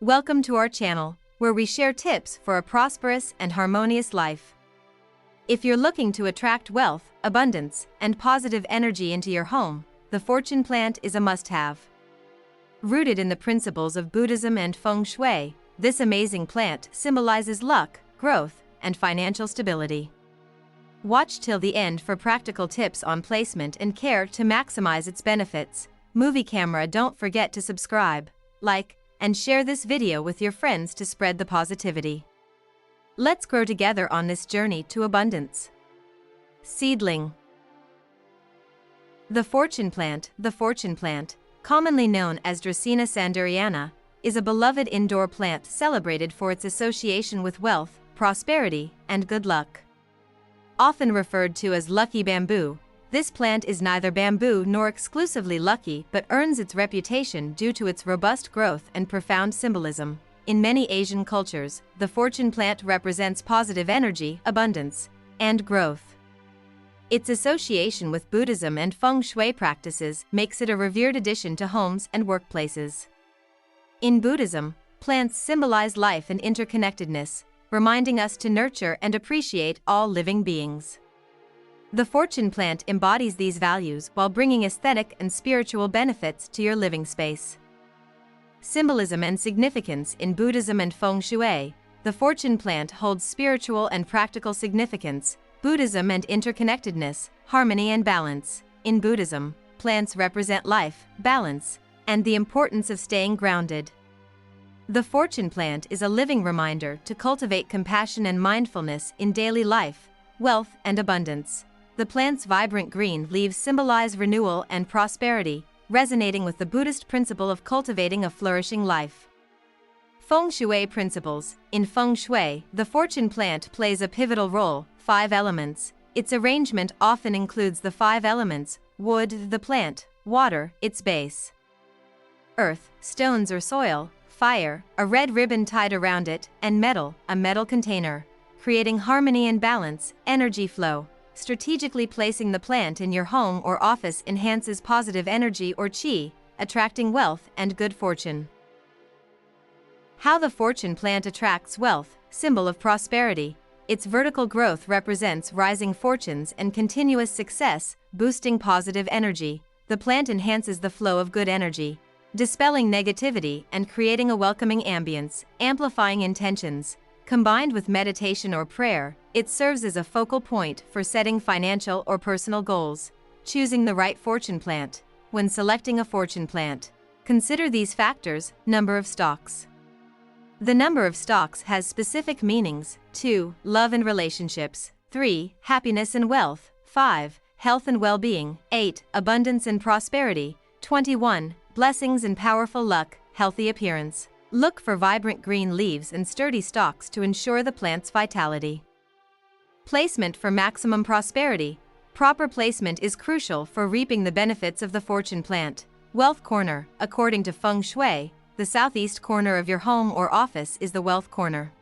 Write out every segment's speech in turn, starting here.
Welcome to our channel, where we share tips for a prosperous and harmonious life. If you're looking to attract wealth, abundance, and positive energy into your home, the fortune plant is a must-have. Rooted in the principles of Buddhism and Feng Shui, this amazing plant symbolizes luck, growth, and financial stability. Watch till the end for practical tips on placement and care to maximize its benefits. Movie camera, don't forget to subscribe, like, and share this video with your friends to spread the positivity. Let's grow together on this journey to abundance. Seedling. The fortune plant, commonly known as Dracaena sanderiana, is a beloved indoor plant celebrated for its association with wealth, prosperity, and good luck. Often referred to as lucky bamboo, this plant is neither bamboo nor exclusively lucky but earns its reputation due to its robust growth and profound symbolism. In many Asian cultures, the fortune plant represents positive energy, abundance, and growth. Its association with Buddhism and Feng Shui practices makes it a revered addition to homes and workplaces. In Buddhism, plants symbolize life and interconnectedness, reminding us to nurture and appreciate all living beings. The fortune plant embodies these values while bringing aesthetic and spiritual benefits to your living space. Symbolism and significance. In Buddhism and Feng Shui, the fortune plant holds spiritual and practical significance. Buddhism and interconnectedness, harmony and balance. In Buddhism, plants represent life, balance, and the importance of staying grounded. The fortune plant is a living reminder to cultivate compassion and mindfulness in daily life, wealth, and abundance. The plant's vibrant green leaves symbolize renewal and prosperity, resonating with the Buddhist principle of cultivating a flourishing life. Feng Shui principles. In Feng Shui, the fortune plant plays a pivotal role. 5 elements. Its arrangement often includes the 5 elements: wood, the plant; water, its base; earth, stones or soil; fire, a red ribbon tied around it; and metal, a metal container, creating harmony and balance, energy flow. Strategically placing the plant in your home or office enhances positive energy or qi, attracting wealth and good fortune. How the fortune plant attracts wealth, symbol of prosperity. Its vertical growth represents rising fortunes and continuous success, boosting positive energy. The plant enhances the flow of good energy, dispelling negativity and creating a welcoming ambience, amplifying intentions. Combined with meditation or prayer, it serves as a focal point for setting financial or personal goals. Choosing the right fortune plant. When selecting a fortune plant, consider these factors: number of stalks. The number of stalks has specific meanings. 2. Love and relationships. 3. Happiness and wealth. 5. Health and well-being. 8. Abundance and prosperity. 21. Blessings and powerful luck, healthy appearance. Look for vibrant green leaves and sturdy stalks to ensure the plant's vitality. Placement for maximum prosperity. Proper placement is crucial for reaping the benefits of the fortune plant. Wealth corner. According to Feng Shui, the southeast corner of your home or office is the wealth corner.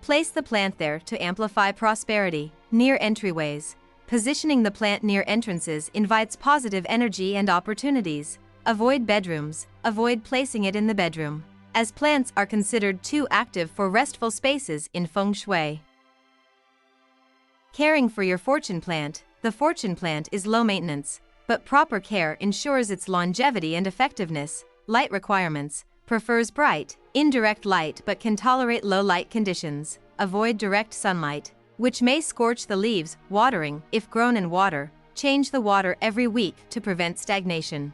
Place the plant there to amplify prosperity. Near entryways. Positioning the plant near entrances invites positive energy and opportunities. Avoid bedrooms. Avoid placing it in the bedroom, as plants are considered too active for restful spaces in Feng Shui. Caring for your fortune plant. The fortune plant is low maintenance, but proper care ensures its longevity and effectiveness. Light requirements. Prefers bright, indirect light but can tolerate low light conditions. Avoid direct sunlight, which may scorch the leaves. Watering. If grown in water, change the water every week to prevent stagnation.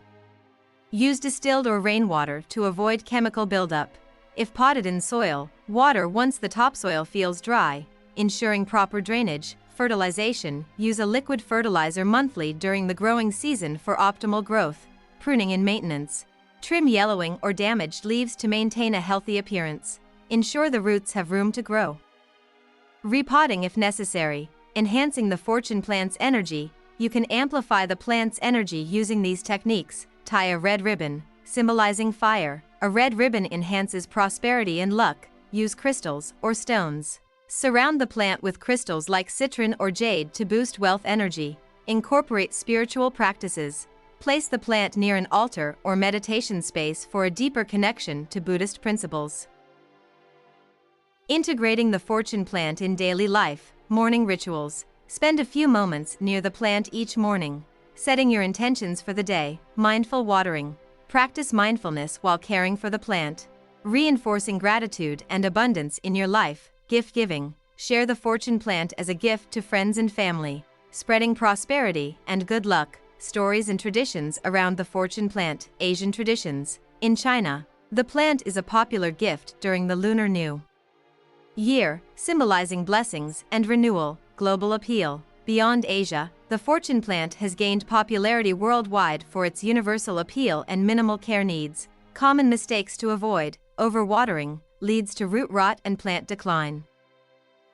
Use distilled or rainwater to avoid chemical buildup. If potted in soil, water once the topsoil feels dry, ensuring proper drainage. Fertilization. Use a liquid fertilizer monthly during the growing season for optimal growth. Pruning and maintenance. Trim yellowing or damaged leaves to maintain a healthy appearance. Ensure the roots have room to grow. Repotting if necessary. Enhancing the fortune plant's energy. You can amplify the plant's energy using these techniques. Tie a red ribbon, symbolizing fire. A red ribbon enhances prosperity and luck. Use crystals or stones. Surround the plant with crystals like citron or jade to boost wealth energy. Incorporate spiritual practices. Place the plant near an altar or meditation space for a deeper connection to Buddhist principles. Integrating the fortune plant in daily life. Morning rituals. Spend a few moments near the plant each morning, setting your intentions for the day. Mindful watering. Practice mindfulness while caring for the plant. Reinforcing gratitude and abundance in your life. Gift giving. Share the fortune plant as a gift to friends and family, spreading prosperity and good luck. Stories and traditions around the fortune plant. Asian traditions. In China, the plant is a popular gift during the Lunar New Year, symbolizing blessings and renewal. Global appeal. Beyond Asia, the fortune plant has gained popularity worldwide for its universal appeal and minimal care needs. Common mistakes to avoid. Overwatering leads to root rot and plant decline.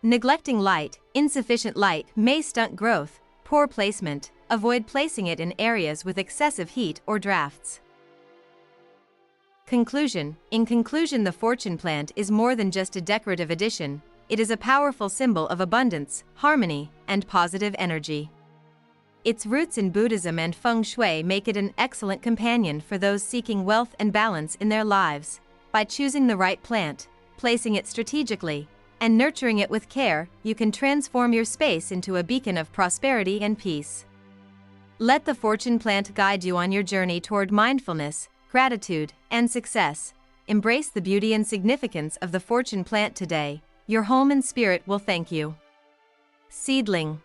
Neglecting light. Insufficient light may stunt growth. Poor placement. Avoid placing it in areas with excessive heat or drafts. Conclusion. In conclusion, the fortune plant is more than just a decorative addition. It is a powerful symbol of abundance, harmony, and positive energy. Its roots in Buddhism and Feng Shui make it an excellent companion for those seeking wealth and balance in their lives. By choosing the right plant, placing it strategically, and nurturing it with care, you can transform your space into a beacon of prosperity and peace. Let the fortune plant guide you on your journey toward mindfulness, gratitude, and success. Embrace the beauty and significance of the fortune plant today. Your home and spirit will thank you. Seedling.